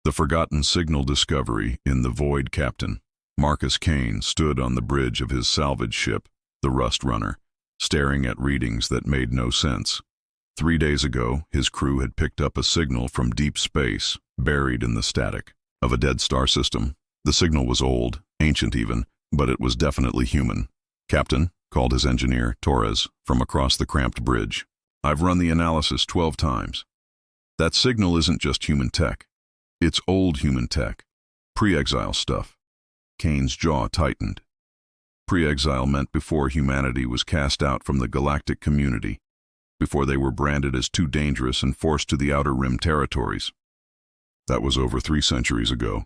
The forgotten signal discovery in the void. Captain Marcus Kane stood on the bridge of his salvage ship, the Rust Runner, staring at readings that made no sense. 3 days ago, his crew had picked up a signal from deep space, buried in the static of a dead star system. The signal was old, ancient even, but it was definitely human. "Captain," called his engineer, Torres, from across the cramped bridge. "I've run the analysis 12 times. That signal isn't just human tech. It's old human tech. Pre-exile stuff." Kane's jaw tightened. Pre-exile meant before humanity was cast out from the galactic community, before they were branded as too dangerous and forced to the Outer Rim territories. That was over 3 centuries ago.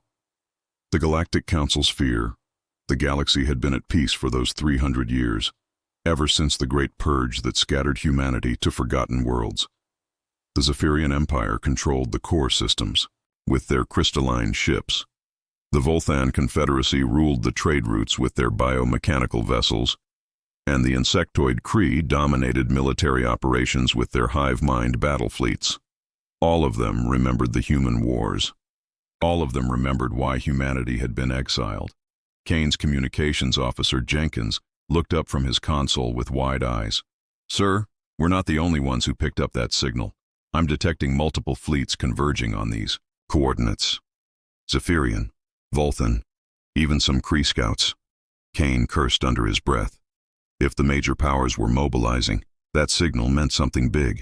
The Galactic Council's fear: the galaxy had been at peace for those 300 years, ever since the Great Purge that scattered humanity to forgotten worlds. The Zephyrian Empire controlled the core systems, with their crystalline ships. The Volthan Confederacy ruled the trade routes with their biomechanical vessels, and the insectoid Kree dominated military operations with their hive-mind battle fleets. All of them remembered the human wars. All of them remembered why humanity had been exiled. Kane's communications officer, Jenkins, looked up from his console with wide eyes. "Sir, we're not the only ones who picked up that signal. I'm detecting multiple fleets converging on these coordinates. Zephyrian, Volthan, even some Kree scouts." Kane cursed under his breath. If the major powers were mobilizing, that signal meant something big,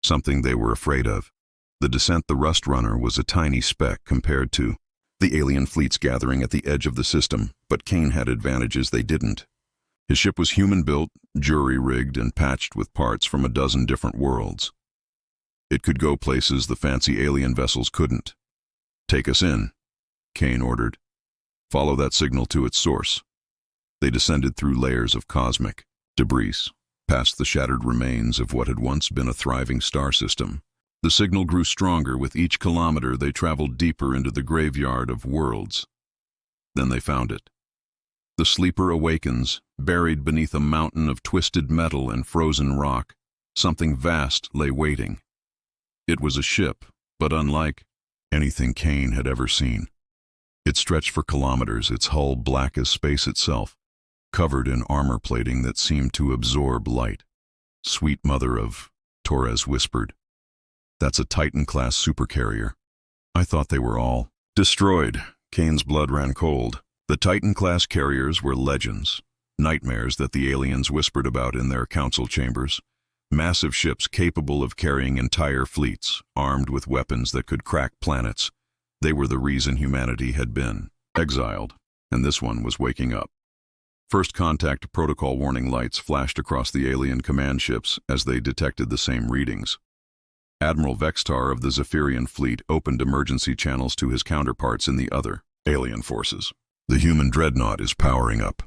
something they were afraid of. The descent, the Rust Runner, was a tiny speck compared to the alien fleets gathering at the edge of the system, but Kane had advantages they didn't. His ship was human-built, jury-rigged, and patched with parts from a dozen different worlds. It could go places the fancy alien vessels couldn't. "Take us in," Kane ordered. "Follow that signal to its source." They descended through layers of cosmic debris, past the shattered remains of what had once been a thriving star system. The signal grew stronger with each kilometer they traveled deeper into the graveyard of worlds. Then they found it. The sleeper awakens, buried beneath a mountain of twisted metal and frozen rock. Something vast lay waiting. It was a ship, but unlike anything Kane had ever seen. It stretched for kilometers, its hull black as space itself, covered in armor plating that seemed to absorb light. "Sweet mother of," Torres whispered. "That's a Titan-class supercarrier. I thought they were all destroyed." Kane's blood ran cold. The Titan-class carriers were legends, nightmares that the aliens whispered about in their council chambers. Massive ships capable of carrying entire fleets, armed with weapons that could crack planets. They were the reason humanity had been exiled, and this one was waking up. First contact protocol warning lights flashed across the alien command ships as they detected the same readings. Admiral Vextar of the Zephyrian fleet opened emergency channels to his counterparts in the other alien forces. "The human dreadnought is powering up,"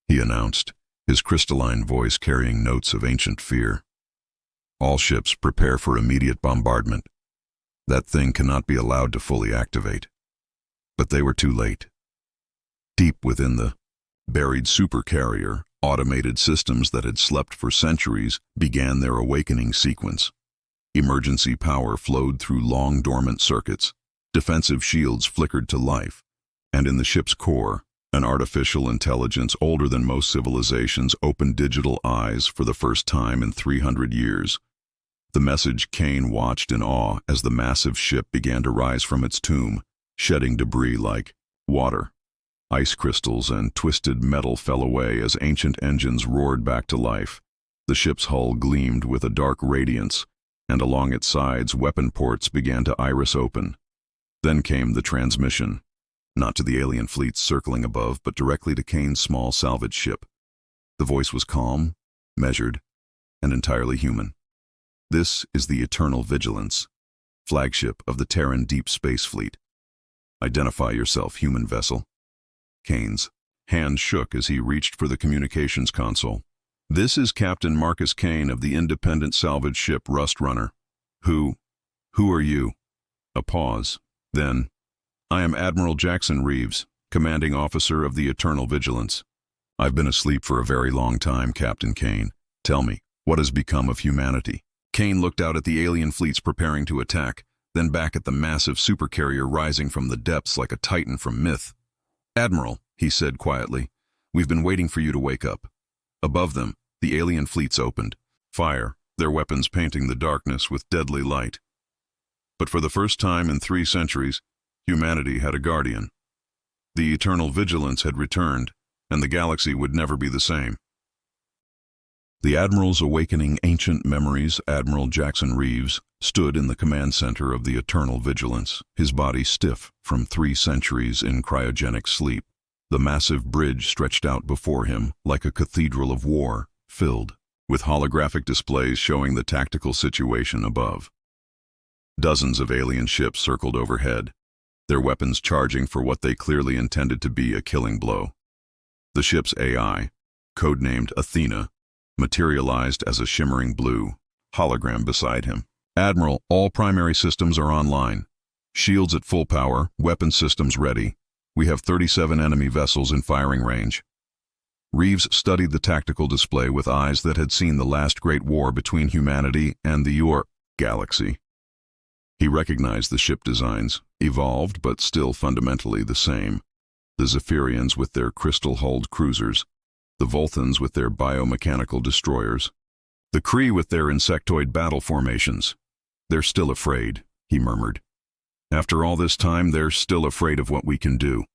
he announced, his crystalline voice carrying notes of ancient fear. "All ships prepare for immediate bombardment. That thing cannot be allowed to fully activate." But they were too late. Deep within the buried supercarrier, automated systems that had slept for centuries began their awakening sequence. Emergency power flowed through long dormant circuits. Defensive shields flickered to life. And in the ship's core, an artificial intelligence older than most civilizations opened digital eyes for the first time in 300 years. The message Kane watched in awe as the massive ship began to rise from its tomb, shedding debris like water. Ice crystals and twisted metal fell away as ancient engines roared back to life. The ship's hull gleamed with a dark radiance, and along its sides weapon ports began to iris open. Then came the transmission, not to the alien fleets circling above, but directly to Kane's small salvage ship. The voice was calm, measured, and entirely human. "This is the Eternal Vigilance, flagship of the Terran Deep Space Fleet. Identify yourself, human vessel." Kane's hand shook as he reached for the communications console. "This is Captain Marcus Kane of the independent salvage ship Rust Runner. Who are you?" A pause. Then, "I am Admiral Jackson Reeves, commanding officer of the Eternal Vigilance." "I've been asleep for a very long time, Captain Kane. Tell me, what has become of humanity?" Kane looked out at the alien fleets preparing to attack. then back at the massive supercarrier rising from the depths like a titan from myth. "Admiral," he said quietly, "we've been waiting for you to wake up." Above them, the alien fleets opened. Fire, their weapons painting the darkness with deadly light. But for the first time in 3 centuries, humanity had a guardian. The eternal vigilance had returned, and the galaxy would never be the same. The Admiral's awakening ancient memories, Admiral Jackson Reeves, stood in the command center of the Eternal Vigilance, his body stiff from 3 centuries in cryogenic sleep. The massive bridge stretched out before him like a cathedral of war, filled with holographic displays showing the tactical situation above. Dozens of alien ships circled overhead, their weapons charging for what they clearly intended to be a killing blow. The ship's AI, codenamed Athena, materialized as a shimmering blue hologram beside him. "Admiral, all primary systems are online. Shields at full power, weapon systems ready. We have 37 enemy vessels in firing range." Reeves studied the tactical display with eyes that had seen the last great war between humanity and the galaxy. He recognized the ship designs, evolved but still fundamentally the same. The Zephyrians with their crystal-hulled cruisers, the Volthans with their biomechanical destroyers, the Kree with their insectoid battle formations. "They're still afraid," he murmured. "After all this time, they're still afraid of what we can do."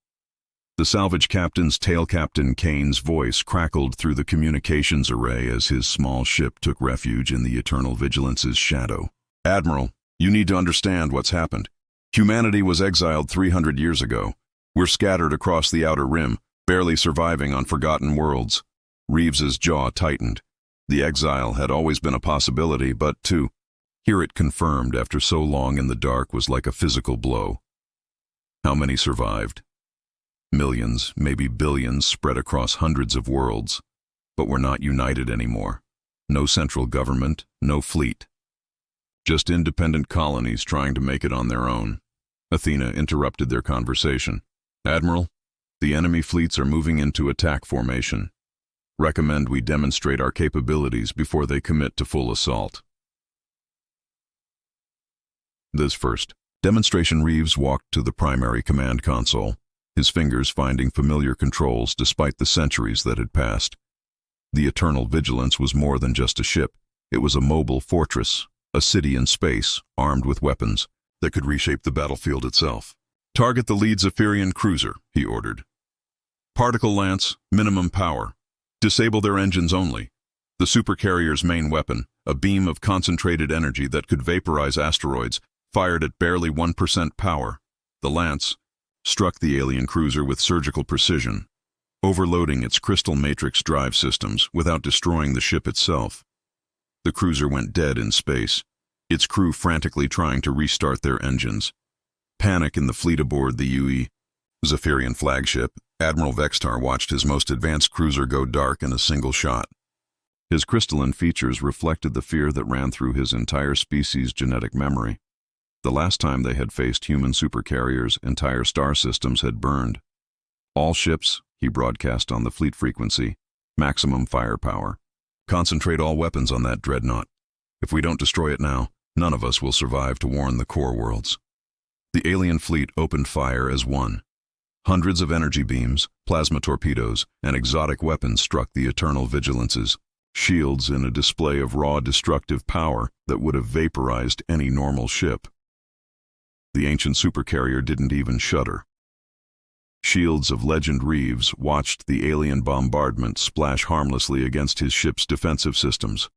The salvage captain's tail Captain Kane's voice crackled through the communications array as his small ship took refuge in the Eternal Vigilance's shadow. "Admiral, you need to understand what's happened. Humanity was exiled 300 years ago. We're scattered across the outer rim, barely surviving on forgotten worlds." Reeves's jaw tightened. The exile had always been a possibility, but to hear it confirmed after so long in the dark was like a physical blow. How many survived? Millions, maybe billions, spread across hundreds of worlds. But we're not united anymore. No central government, no fleet. Just independent colonies trying to make it on their own. Athena interrupted their conversation. "Admiral, the enemy fleets are moving into attack formation. Recommend we demonstrate our capabilities before they commit to full assault." This first demonstration, Reeves walked to the primary command console, his fingers finding familiar controls despite the centuries that had passed. The Eternal Vigilance was more than just a ship. It was a mobile fortress, a city in space, armed with weapons that could reshape the battlefield itself. "Target the lead Zephyrian cruiser," he ordered. "Particle lance, minimum power. Disable their engines only. The Supercarrier's main weapon, a beam of concentrated energy that could vaporize asteroids, fired at barely 1% power. The lance struck the alien cruiser with surgical precision, overloading its crystal matrix drive systems without destroying the ship itself. The cruiser went dead in space, its crew frantically trying to restart their engines. Panic in the fleet aboard the Zephyrian flagship. Admiral Vextar watched his most advanced cruiser go dark in a single shot. His crystalline features reflected the fear that ran through his entire species' genetic memory. The last time they had faced human supercarriers, entire star systems had burned. "All ships," he broadcast on the fleet frequency, "maximum firepower. Concentrate all weapons on that dreadnought. If we don't destroy it now, none of us will survive to warn the core worlds." The alien fleet opened fire as one. Hundreds of energy beams, plasma torpedoes, and exotic weapons struck the Eternal Vigilance's shields in a display of raw destructive power that would have vaporized any normal ship. The ancient supercarrier didn't even shudder. Shields of Legend Reeves watched the alien bombardment splash harmlessly against his ship's defensive systems.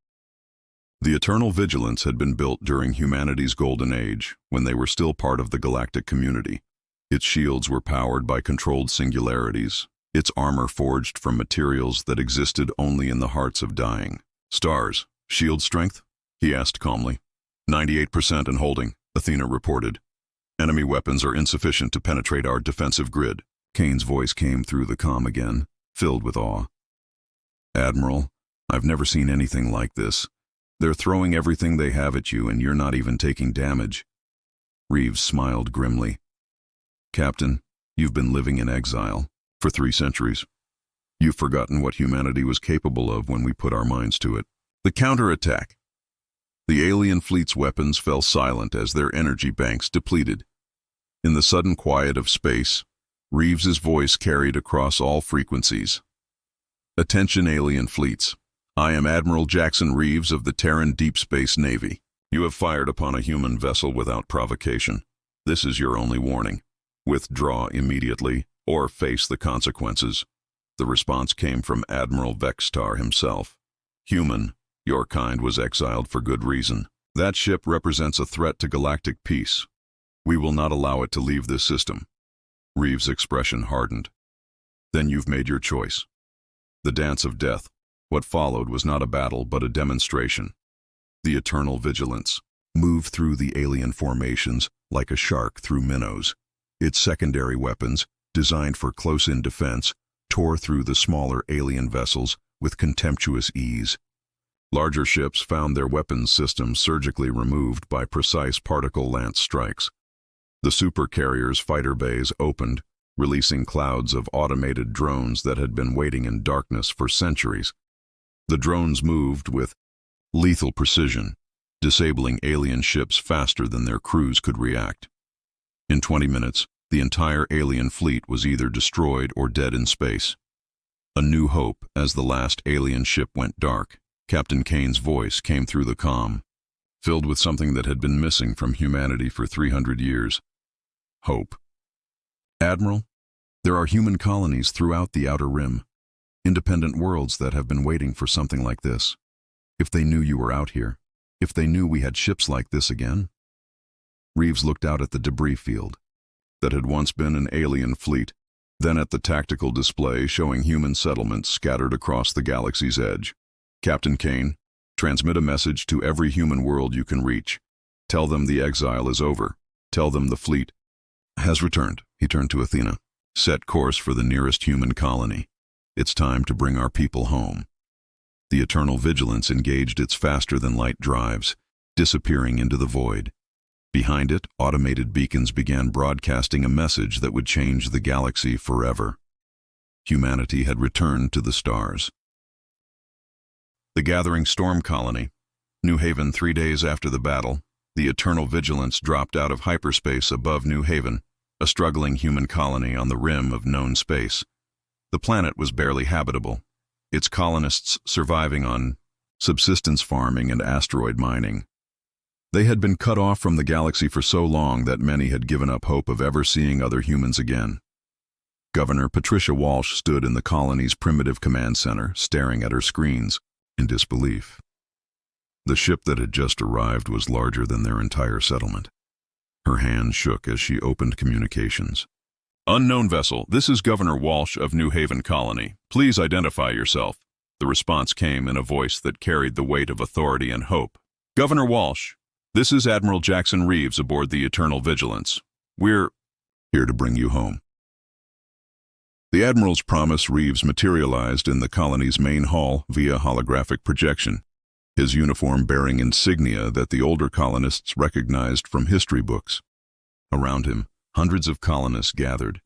The Eternal Vigilance had been built during humanity's golden age, when they were still part of the galactic community. Its shields were powered by controlled singularities, its armor forged from materials that existed only in the hearts of dying. "Stars, shield strength?" he asked calmly. 98% and holding," Athena reported. "Enemy weapons are insufficient to penetrate our defensive grid." Kane's voice came through the comm again, filled with awe. "Admiral, I've never seen anything like this. They're throwing everything they have at you and you're not even taking damage." Reeves smiled grimly. "Captain, you've been living in exile for 3 centuries. You've forgotten what humanity was capable of when we put our minds to it. The counterattack." The alien fleet's weapons fell silent as their energy banks depleted. In the sudden quiet of space, Reeves's voice carried across all frequencies. Attention alien fleets. I am Admiral Jackson Reeves of the Terran Deep Space Navy. You have fired upon a human vessel without provocation. This is your only warning. Withdraw immediately or face the consequences. The response came from Admiral Vextar himself. Human, your kind was exiled for good reason. That ship represents a threat to galactic peace. We will not allow it to leave this system. Reeves' expression hardened. Then you've made your choice. The dance of death. What followed was not a battle, but a demonstration. The eternal vigilance moved through the alien formations like a shark through minnows. Its secondary weapons, designed for close-in defense, tore through the smaller alien vessels with contemptuous ease. Larger ships found their weapons systems surgically removed by precise particle lance strikes. The Supercarrier's fighter bays opened, releasing clouds of automated drones that had been waiting in darkness for centuries. The drones moved with lethal precision, disabling alien ships faster than their crews could react. In 20 minutes, the entire alien fleet was either destroyed or dead in space. A new hope as the last alien ship went dark. Captain Kane's voice came through the comm, filled with something that had been missing from humanity for 300 years. Hope. Admiral, there are human colonies throughout the Outer Rim, independent worlds that have been waiting for something like this. If they knew you were out here, if they knew we had ships like this again. Reeves looked out at the debris field that had once been an alien fleet, then at the tactical display showing human settlements scattered across the galaxy's edge. Captain Kane, transmit a message to every human world you can reach. Tell them the exile is over. Tell them the fleet has returned. He turned to Athena. Set course for the nearest human colony. It's time to bring our people home. The eternal vigilance engaged its faster-than-light drives, disappearing into the void. Behind it, automated beacons began broadcasting a message that would change the galaxy forever. Humanity had returned to the stars. The gathering storm colony, New Haven 3 days after the battle, the eternal vigilance dropped out of hyperspace above New Haven, a struggling human colony on the rim of known space. The planet was barely habitable, its colonists surviving on subsistence farming and asteroid mining. They had been cut off from the galaxy for so long that many had given up hope of ever seeing other humans again. Governor Patricia Walsh stood in the colony's primitive command center, staring at her screens in disbelief. The ship that had just arrived was larger than their entire settlement. Her hand shook as she opened communications. Unknown vessel, this is Governor Walsh of New Haven Colony. Please identify yourself. The response came in a voice that carried the weight of authority and hope. Governor Walsh, this is Admiral Jackson Reeves aboard the Eternal Vigilance. We're here to bring you home. The Admiral's promise Reeves materialized in the colony's main hall via holographic projection, his uniform bearing insignia that the older colonists recognized from history books. Around him, hundreds of colonists gathered,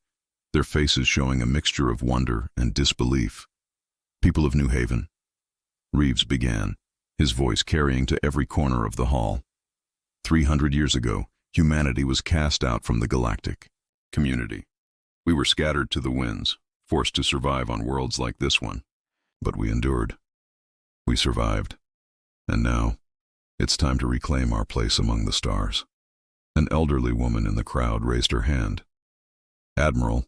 their faces showing a mixture of wonder and disbelief. People of New Haven, Reeves began, his voice carrying to every corner of the hall. 300 years ago, humanity was cast out from the galactic community. We were scattered to the winds, forced to survive on worlds like this one. But we endured. We survived. And now, it's time to reclaim our place among the stars. An elderly woman in the crowd raised her hand. Admiral,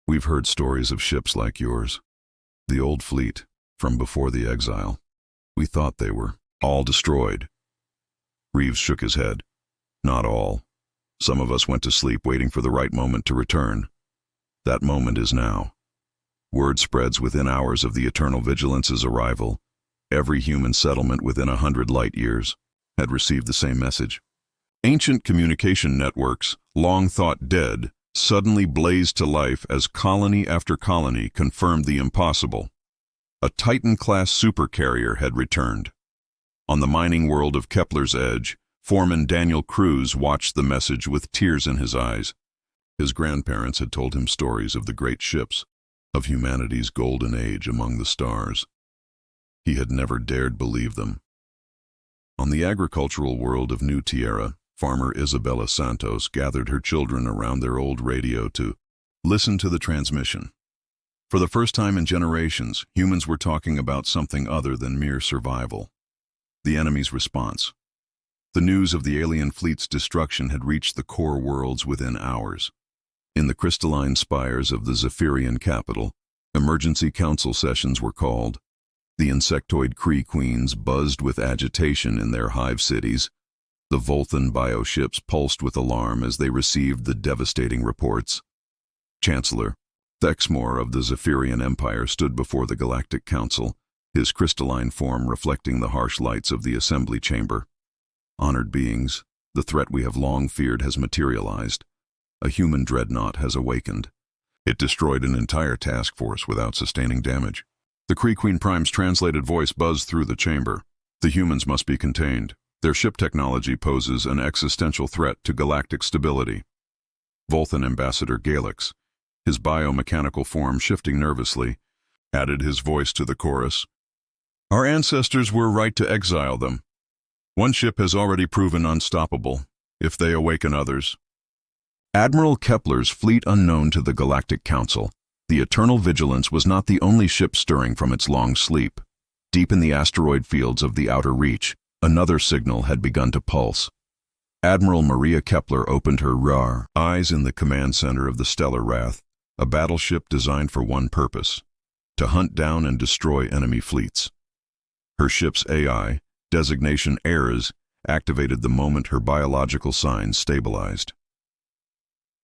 we've heard stories of ships like yours. The old fleet, from before the exile. We thought they were all destroyed. Reeves shook his head. Not all. Some of us went to sleep waiting for the right moment to return. That moment is now. Word spreads within hours of the Eternal Vigilance's arrival. Every human settlement within 100 light years had received the same message. Ancient communication networks, long thought dead, suddenly blazed to life as colony after colony confirmed the impossible. A Titan-class supercarrier had returned. On the mining world of Kepler's Edge, Foreman Daniel Cruz watched the message with tears in his eyes. His grandparents had told him stories of the great ships, of humanity's golden age among the stars. He had never dared believe them. On the agricultural world of New Tierra, farmer Isabella Santos gathered her children around their old radio to listen to the transmission. For the first time in generations, humans were talking about something other than mere survival. The enemy's response. The news of the alien fleet's destruction had reached the core worlds within hours. In the crystalline spires of the Zephyrian capital, emergency council sessions were called. The insectoid Kree queens buzzed with agitation in their hive cities. The Volthan bioships pulsed with alarm as they received the devastating reports. Chancellor Thexmore of the Zephyrian Empire stood before the Galactic Council, his crystalline form reflecting the harsh lights of the assembly chamber. Honored beings, the threat we have long feared has materialized. A human dreadnought has awakened. It destroyed an entire task force without sustaining damage. The Kree Queen Prime's translated voice buzzed through the chamber. The humans must be contained. Their ship technology poses an existential threat to galactic stability. Volthan Ambassador Galix, his biomechanical form shifting nervously, added his voice to the chorus. Our ancestors were right to exile them. One ship has already proven unstoppable, if they awaken others. Admiral Kepler's fleet unknown to the Galactic Council, the Eternal Vigilance was not the only ship stirring from its long sleep. Deep in the asteroid fields of the Outer Reach, another signal had begun to pulse. Admiral Maria Kepler opened her rar eyes in the command center of the Stellar Wrath, a battleship designed for one purpose: to hunt down and destroy enemy fleets. Her ship's AI, designation Ares, activated the moment her biological signs stabilized.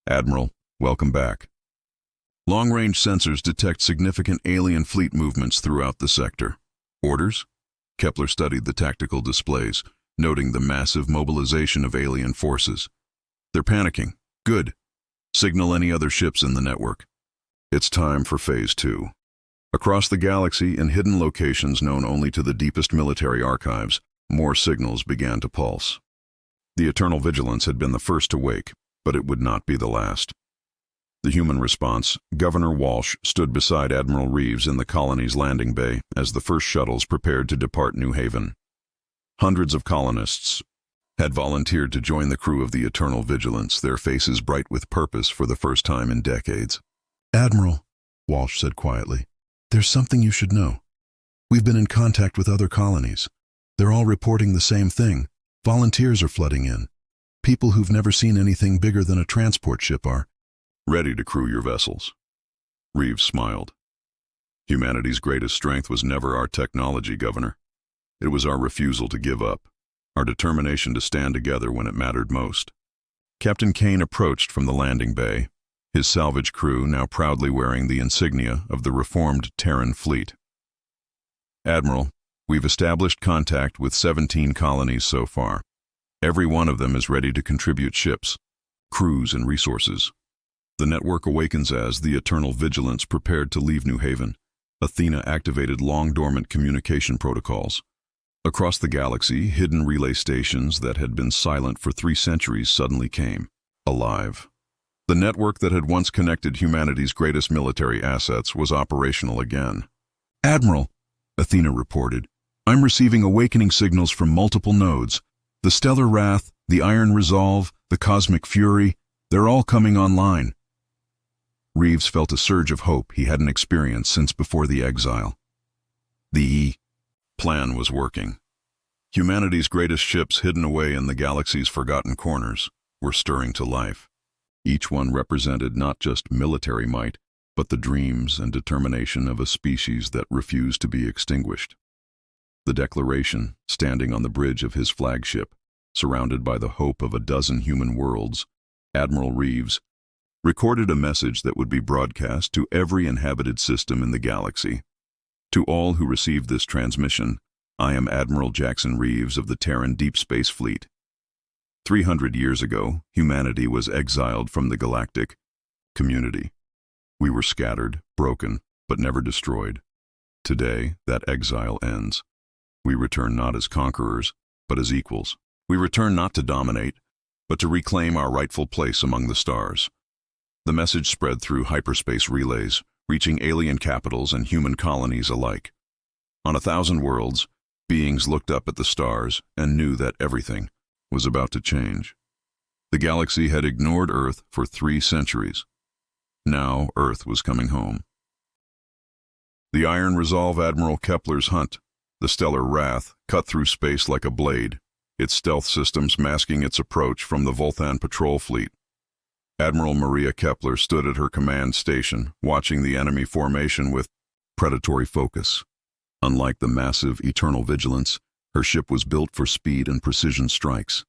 Admiral, welcome back. Long-range sensors detect significant alien fleet movements throughout the sector. Orders? Kepler studied the tactical displays, noting the massive mobilization of alien forces. They're panicking. Good. Signal any other ships in the network. It's time for Phase 2. Across the galaxy, in hidden locations known only to the deepest military archives, more signals began to pulse. The Eternal Vigilance had been the first to wake, but it would not be the last. The human response, Governor Walsh stood beside Admiral Reeves in the colony's landing bay as the first shuttles prepared to depart New Haven. Hundreds of colonists had volunteered to join the crew of the Eternal Vigilance, their faces bright with purpose for the first time in decades. Admiral, Walsh said quietly, there's something you should know. We've been in contact with other colonies. They're all reporting the same thing. Volunteers are flooding in. People who've never seen anything bigger than a transport ship are ready to crew your vessels. Reeves smiled. Humanity's greatest strength was never our technology, Governor. It was our refusal to give up, our determination to stand together when it mattered most. Captain Kane approached from the landing bay, his salvage crew now proudly wearing the insignia of the reformed Terran fleet. Admiral, we've established contact with 17 colonies so far. Every one of them is ready to contribute ships, crews, and resources. The network awakens as the Eternal Vigilance prepared to leave New Haven. Athena activated long-dormant communication protocols. Across the galaxy, hidden relay stations that had been silent for 3 centuries suddenly came alive. The network that had once connected humanity's greatest military assets was operational again. Admiral, Athena reported, I'm receiving awakening signals from multiple nodes. The Stellar Wrath, the Iron Resolve, the Cosmic Fury, they're all coming online. Reeves felt a surge of hope he hadn't experienced since before the exile. The plan was working. Humanity's greatest ships hidden away in the galaxy's forgotten corners were stirring to life. Each one represented not just military might, but the dreams and determination of a species that refused to be extinguished. The Declaration, standing on the bridge of his flagship, surrounded by the hope of a dozen human worlds, Admiral Reeves recorded a message that would be broadcast to every inhabited system in the galaxy. To all who received this transmission, I am Admiral Jackson Reeves of the Terran Deep Space Fleet. 300 years ago, humanity was exiled from the galactic community. We were scattered, broken, but never destroyed. Today, that exile ends. We return not as conquerors, but as equals. We return not to dominate, but to reclaim our rightful place among the stars. The message spread through hyperspace relays, reaching alien capitals and human colonies alike. On 1,000 worlds, Beings looked up at the stars and knew that everything was about to change. The galaxy had ignored Earth for 3 centuries. Now Earth was coming home. The Iron Resolve Admiral Kepler's hunt, the stellar wrath, cut through space like a blade, its stealth systems masking its approach from the Vulthan patrol fleet. Admiral Maria Kepler stood at her command station, watching the enemy formation with predatory focus. Unlike the massive Eternal Vigilance, her ship was built for speed and precision strikes.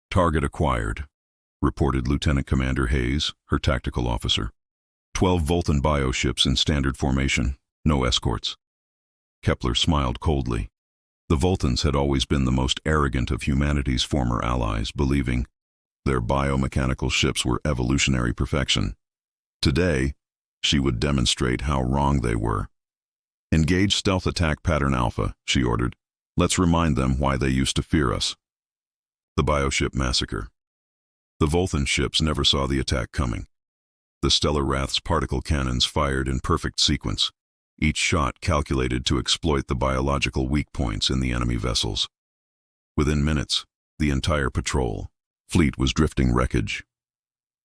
"Target acquired," reported Lieutenant Commander Hayes, her tactical officer. 12 Vultan bioships in standard formation, no escorts. Kepler smiled coldly. The Vultans had always been the most arrogant of humanity's former allies, believing their biomechanical ships were evolutionary perfection. Today, she would demonstrate how wrong they were. "Engage stealth attack pattern Alpha," she ordered. "Let's remind them why they used to fear us." The bioship massacre. The Vultan ships never saw the attack coming. The Stellar Wrath's particle cannons fired in perfect sequence, each shot calculated to exploit the biological weak points in the enemy vessels. Within minutes, the entire patrol fleet was drifting wreckage.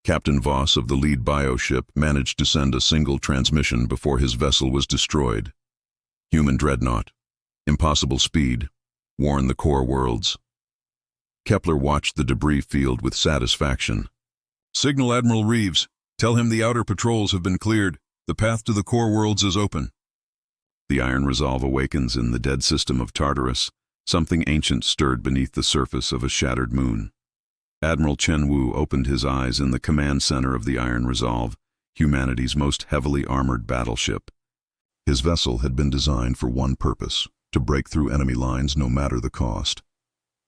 Captain Voss of the lead bioship managed to send a single transmission before his vessel was destroyed. Human dreadnought, impossible speed, warn the core worlds. Kepler watched the debris field with satisfaction. "Signal Admiral Reeves. Tell him the outer patrols have been cleared. The path to the core worlds is open." The Iron Resolve awakens in the dead system of Tartarus. Something ancient stirred beneath the surface of a shattered moon. Admiral Chen Wu opened his eyes in the command center of the Iron Resolve, humanity's most heavily armored battleship. His vessel had been designed for one purpose: to break through enemy lines no matter the cost.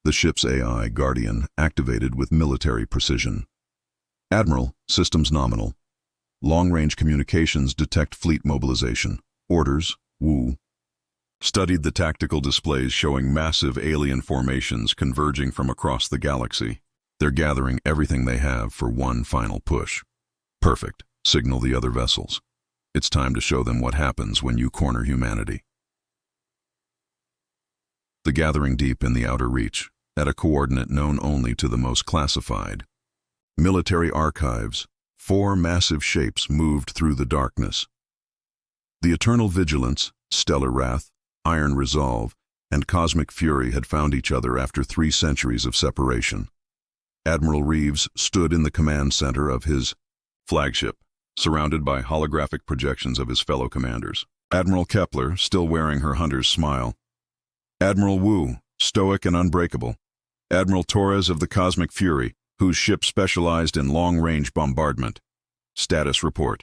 The ship's AI, Guardian, activated with military precision. "Admiral, systems nominal. Long-range communications detect fleet mobilization. Orders, Wu." Studied the tactical displays showing massive alien formations converging from across the galaxy. They're gathering everything they have for one final push. "Perfect. Signal the other vessels. It's time to show them what happens when you corner humanity." The gathering deep in the outer reach, at a coordinate known only to the most classified. Military archives, 4 massive shapes moved through the darkness. The Eternal Vigilance, Stellar Wrath, Iron Resolve, and Cosmic Fury had found each other after 3 centuries of separation. Admiral Reeves stood in the command center of his flagship, surrounded by holographic projections of his fellow commanders. Admiral Kepler, still wearing her hunter's smile. Admiral Wu, stoic and unbreakable. Admiral Torres of the Cosmic Fury, whose ship specialized in long-range bombardment. "Status report,"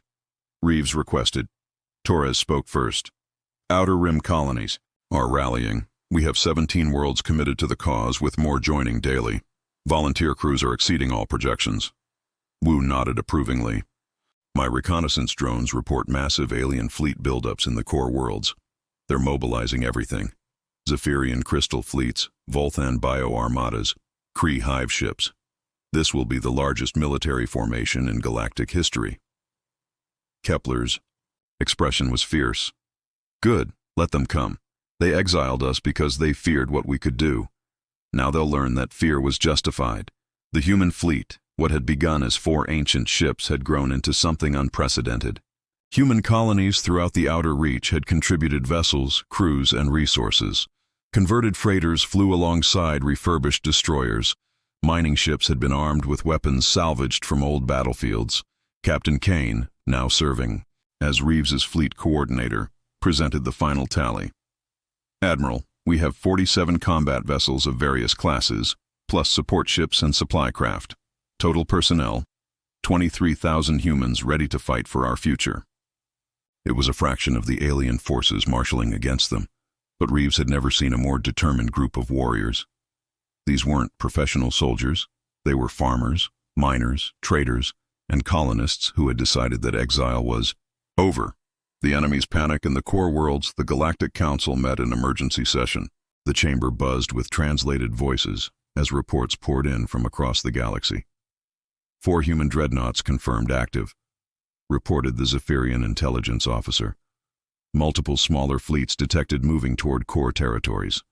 Reeves requested. Torres spoke first. "Outer Rim colonies are rallying. We have 17 worlds committed to the cause, with more joining daily. Volunteer crews are exceeding all projections." Wu nodded approvingly. "My reconnaissance drones report massive alien fleet buildups in the core worlds. They're mobilizing everything. Zephyrian crystal fleets, Vulthan bio-armadas, Kree hive ships. This will be the largest military formation in galactic history." Kepler's expression was fierce. "Good, let them come. They exiled us because they feared what we could do. Now they'll learn that fear was justified." The human fleet, what had begun as 4 ancient ships, had grown into something unprecedented. Human colonies throughout the outer reach had contributed vessels, crews, and resources. Converted freighters flew alongside refurbished destroyers. Mining ships had been armed with weapons salvaged from old battlefields. Captain Kane, now serving as Reeves's fleet coordinator, presented the final tally. "Admiral, we have 47 combat vessels of various classes, plus support ships and supply craft. Total personnel, 23,000 humans ready to fight for our future." It was a fraction of the alien forces marshaling against them, but Reeves had never seen a more determined group of warriors. These weren't professional soldiers. They were farmers, miners, traders, and colonists who had decided that exile was over. The enemy's panic in the core worlds, the Galactic Council met in emergency session. The chamber buzzed with translated voices as reports poured in from across the galaxy. 4 human dreadnoughts confirmed active, reported the Zephyrian intelligence officer. Multiple smaller fleets detected moving toward core territories.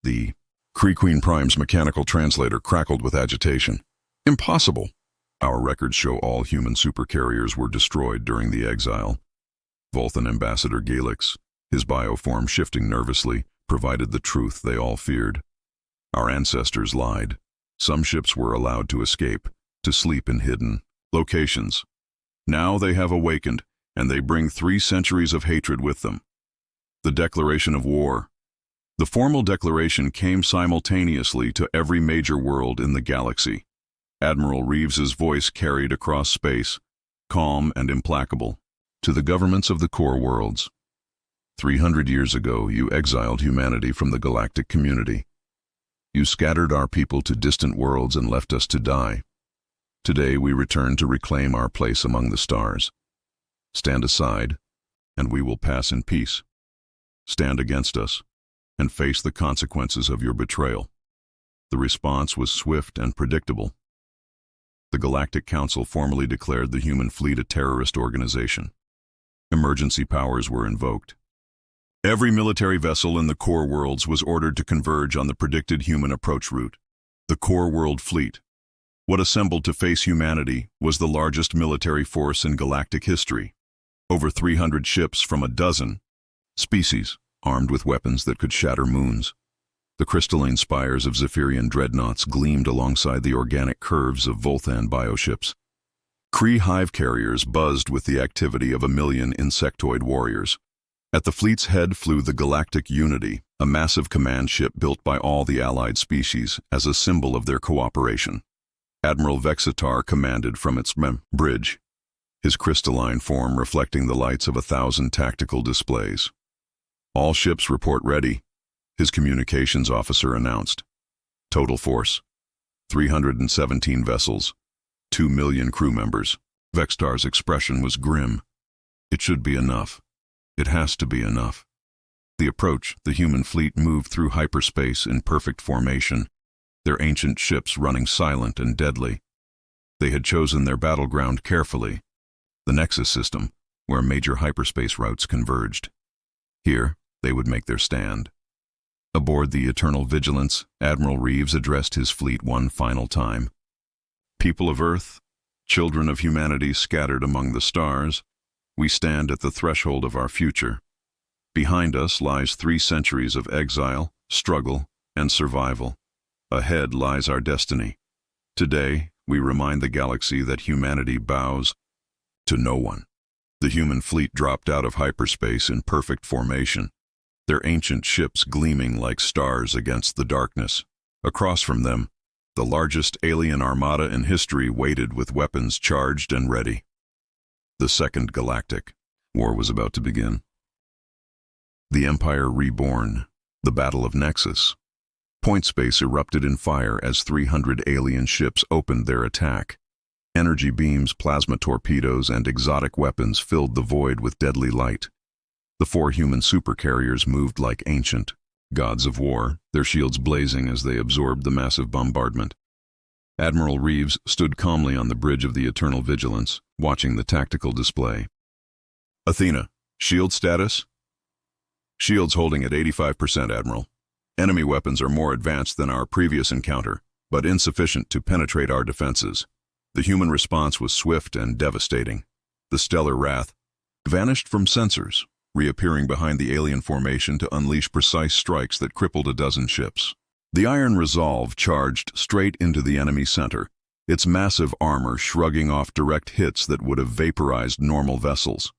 The Kree Queen Prime's mechanical translator crackled with agitation. Impossible. Our records show all human supercarriers were destroyed during the exile. Vulcan Ambassador Galix, his bioform shifting nervously, provided the truth they all feared. Our ancestors lied. Some ships were allowed to escape, to sleep in hidden locations. Now they have awakened, and they bring 3 centuries of hatred with them. The declaration of war. The formal declaration came simultaneously to every major world in the galaxy. Admiral Reeves's voice carried across space, calm and implacable. To the governments of the core worlds. 300 years ago, you exiled humanity from the galactic community. You scattered our people to distant worlds and left us to die. Today we return to reclaim our place among the stars. Stand aside, and we will pass in peace. Stand against us, and face the consequences of your betrayal. The response was swift and predictable. The Galactic Council formally declared the human fleet a terrorist organization. Emergency powers were invoked. Every military vessel in the core worlds was ordered to converge on the predicted human approach route. The core world fleet, what assembled to face humanity, was the largest military force in galactic history. Over 300 ships from a dozen species, armed with weapons that could shatter moons. The crystalline spires of Zephyrian dreadnoughts gleamed alongside the organic curves of Vulcan bioships. Kree hive carriers buzzed with the activity of 1 million insectoid warriors. At the fleet's head flew the Galactic Unity, a massive command ship built by all the allied species as a symbol of their cooperation. Admiral Vexitar commanded from its bridge, his crystalline form reflecting the lights of 1,000 tactical displays. All ships report ready, his communications officer announced. Total force, 317 vessels. 2 million crew members. Vextar's expression was grim. It should be enough. It has to be enough. The approach, the human fleet moved through hyperspace in perfect formation, their ancient ships running silent and deadly. They had chosen their battleground carefully, the Nexus system, where major hyperspace routes converged. Here, they would make their stand. Aboard the Eternal Vigilance, Admiral Reeves addressed his fleet one final time. People of Earth, children of humanity scattered among the stars, we stand at the threshold of our future. Behind us lies 3 centuries of exile, struggle, and survival. Ahead lies our destiny. Today, we remind the galaxy that humanity bows to no one. The human fleet dropped out of hyperspace in perfect formation, their ancient ships gleaming like stars against the darkness. Across from them, the largest alien armada in history waited with weapons charged and ready. The Second Galactic War was about to begin. The Empire reborn, the Battle of Nexus. Point space erupted in fire as 300 alien ships opened their attack. Energy beams, plasma torpedoes, and exotic weapons filled the void with deadly light. The 4 human supercarriers moved like ancient gods of war, their shields blazing as they absorbed the massive bombardment. Admiral Reeves stood calmly on the bridge of the Eternal Vigilance, watching the tactical display. Athena, shield status? Shields holding at 85%, Admiral. Enemy weapons are more advanced than our previous encounter, but insufficient to penetrate our defenses. The human response was swift and devastating. The stellar wrath vanished from sensors, reappearing behind the alien formation to unleash precise strikes that crippled a dozen ships. The Iron Resolve charged straight into the enemy center, its massive armor shrugging off direct hits that would have vaporized normal vessels.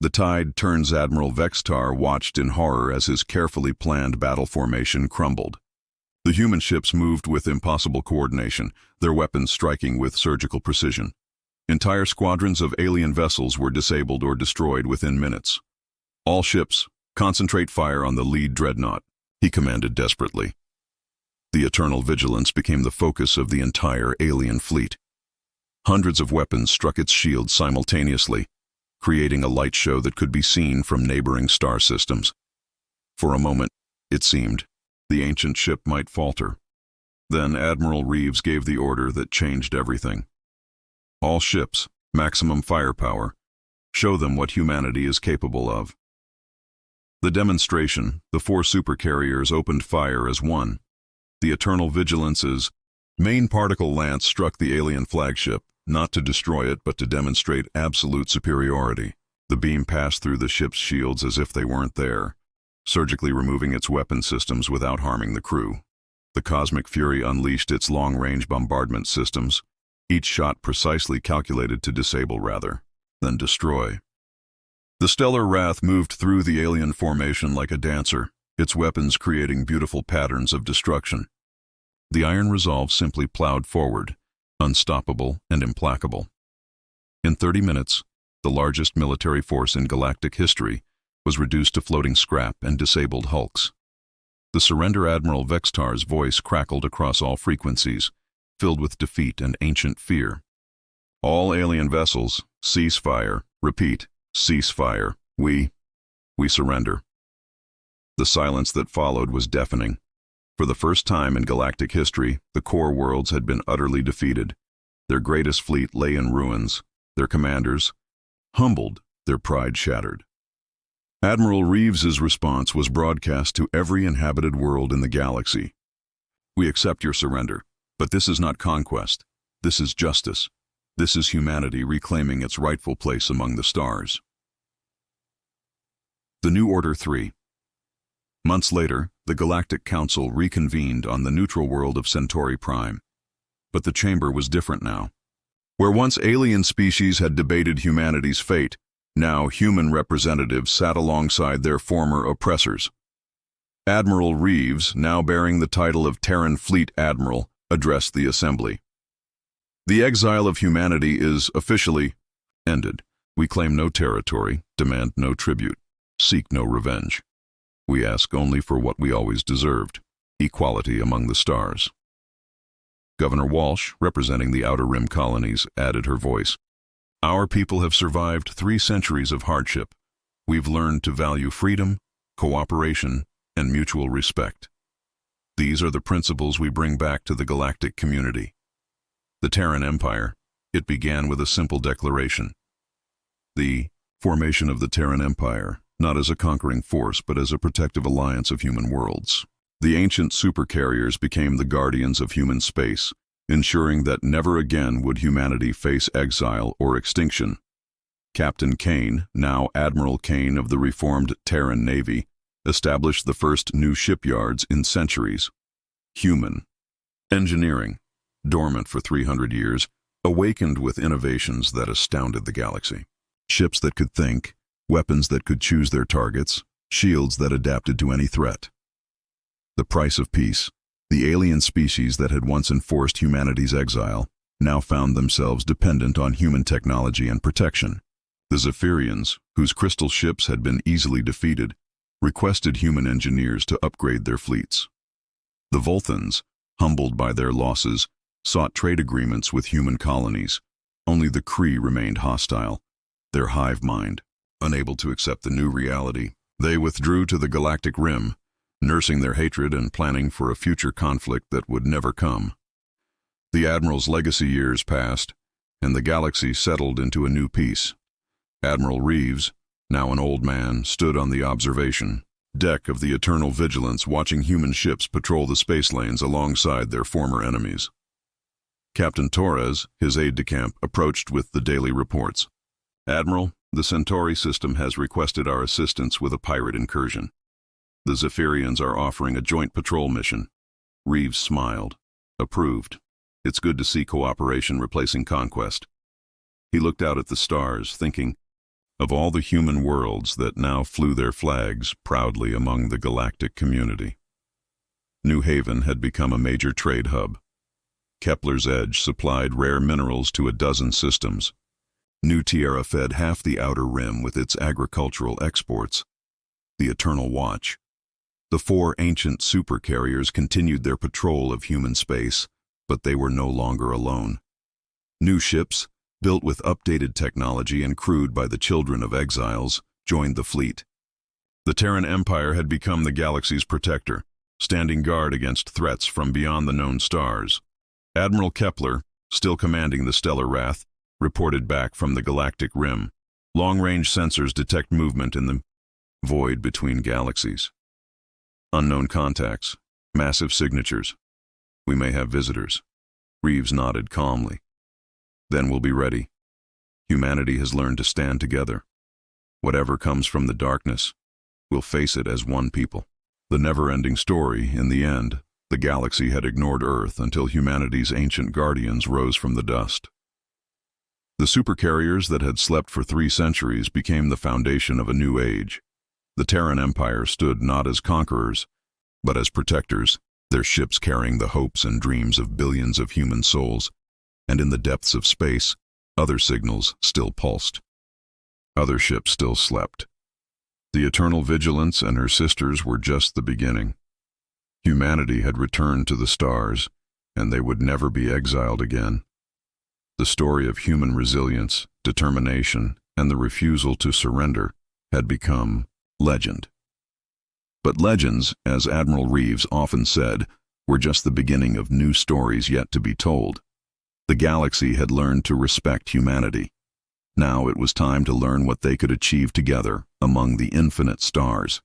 The Tide Turns Admiral Vextar watched in horror as his carefully planned battle formation crumbled. The human ships moved with impossible coordination, their weapons striking with surgical precision. Entire squadrons of alien vessels were disabled or destroyed within minutes. All ships, concentrate fire on the lead dreadnought, he commanded desperately. The Eternal Vigilance became the focus of the entire alien fleet. Hundreds of weapons struck its shields simultaneously, creating a light show that could be seen from neighboring star systems. For a moment, it seemed, the ancient ship might falter. Then Admiral Reeves gave the order that changed everything. All ships, maximum firepower. Show them what humanity is capable of. The demonstration, the 4 supercarriers opened fire as one. The Eternal Vigilance's main particle lance struck the alien flagship, not to destroy it but to demonstrate absolute superiority. The beam passed through the ship's shields as if they weren't there, surgically removing its weapon systems without harming the crew. The Cosmic Fury unleashed its long-range bombardment systems, each shot precisely calculated to disable rather than destroy. The Stellar Wrath moved through the alien formation like a dancer, its weapons creating beautiful patterns of destruction. The Iron Resolve simply plowed forward, unstoppable and implacable. In 30 minutes, the largest military force in galactic history was reduced to floating scrap and disabled hulks. The surrender Admiral Vextar's voice crackled across all frequencies, filled with defeat and ancient fear. All alien vessels, cease fire. Repeat, cease fire. We surrender. The silence that followed was deafening. For the first time in galactic history, the core worlds had been utterly defeated. Their greatest fleet lay in ruins, their commanders, humbled, their pride shattered. Admiral Reeves's response was broadcast to every inhabited world in the galaxy. We accept your surrender, but this is not conquest. This is justice. This is humanity reclaiming its rightful place among the stars. The New Order 3. Months later, the Galactic Council reconvened on the neutral world of Centauri Prime. But the chamber was different now. Where once alien species had debated humanity's fate, now human representatives sat alongside their former oppressors. Admiral Reeves, now bearing the title of Terran Fleet Admiral, addressed the assembly. The exile of humanity is officially ended. We claim no territory, demand no tribute, seek no revenge. We ask only for what we always deserved, equality among the stars. Governor Walsh, representing the Outer Rim colonies, added her voice. Our people have survived 3 centuries of hardship. We've learned to value freedom, cooperation, and mutual respect. These are the principles we bring back to the galactic community. The Terran Empire, it began with a simple declaration. The formation of the Terran Empire, not as a conquering force but as a protective alliance of human worlds. The ancient supercarriers became the guardians of human space, ensuring that never again would humanity face exile or extinction. Captain Kane, now Admiral Kane of the reformed Terran Navy, established the first new shipyards in centuries. Human engineering, dormant for 300 years, awakened with innovations that astounded the galaxy. Ships that could think, weapons that could choose their targets, shields that adapted to any threat. The price of peace. The alien species that had once enforced humanity's exile now found themselves dependent on human technology and protection. The Zephyrians, whose crystal ships had been easily defeated, requested human engineers to upgrade their fleets. The Volthans, humbled by their losses, sought trade agreements with human colonies. Only the Kree remained hostile, their hive mind, unable to accept the new reality. They withdrew to the galactic rim, nursing their hatred and planning for a future conflict that would never come. The Admiral's legacy years passed, and the galaxy settled into a new peace. Admiral Reeves, now an old man, stood on the observation deck of the Eternal Vigilance watching human ships patrol the space lanes alongside their former enemies. Captain Torres, his aide-de-camp, approached with the daily reports. Admiral, the Centauri system has requested our assistance with a pirate incursion. The Zephyrians are offering a joint patrol mission. Reeves smiled. Approved. It's good to see cooperation replacing conquest. He looked out at the stars, thinking of all the human worlds that now flew their flags proudly among the galactic community. New Haven had become a major trade hub. Kepler's Edge supplied rare minerals to a dozen systems. New Tierra fed half the Outer Rim with its agricultural exports. The Eternal Watch. The 4 ancient supercarriers continued their patrol of human space, but they were no longer alone. New ships, built with updated technology and crewed by the children of exiles, joined the fleet. The Terran Empire had become the galaxy's protector, standing guard against threats from beyond the known stars. Admiral Kepler, still commanding the Stellar Wrath, reported back from the galactic rim. Long-range sensors detect movement in the void between galaxies. Unknown contacts, massive signatures. We may have visitors. Reeves nodded calmly. Then we'll be ready. Humanity has learned to stand together. Whatever comes from the darkness, we'll face it as one people. The never-ending story, in the end, the galaxy had ignored Earth until humanity's ancient guardians rose from the dust. The supercarriers that had slept for 3 centuries became the foundation of a new age. The Terran Empire stood not as conquerors, but as protectors, their ships carrying the hopes and dreams of billions of human souls, and in the depths of space, other signals still pulsed. Other ships still slept. The Eternal Vigilance and her sisters were just the beginning. Humanity had returned to the stars, and they would never be exiled again. The story of human resilience, determination, and the refusal to surrender had become legend. But legends, as Admiral Reeves often said, were just the beginning of new stories yet to be told. The galaxy had learned to respect humanity. Now it was time to learn what they could achieve together among the infinite stars.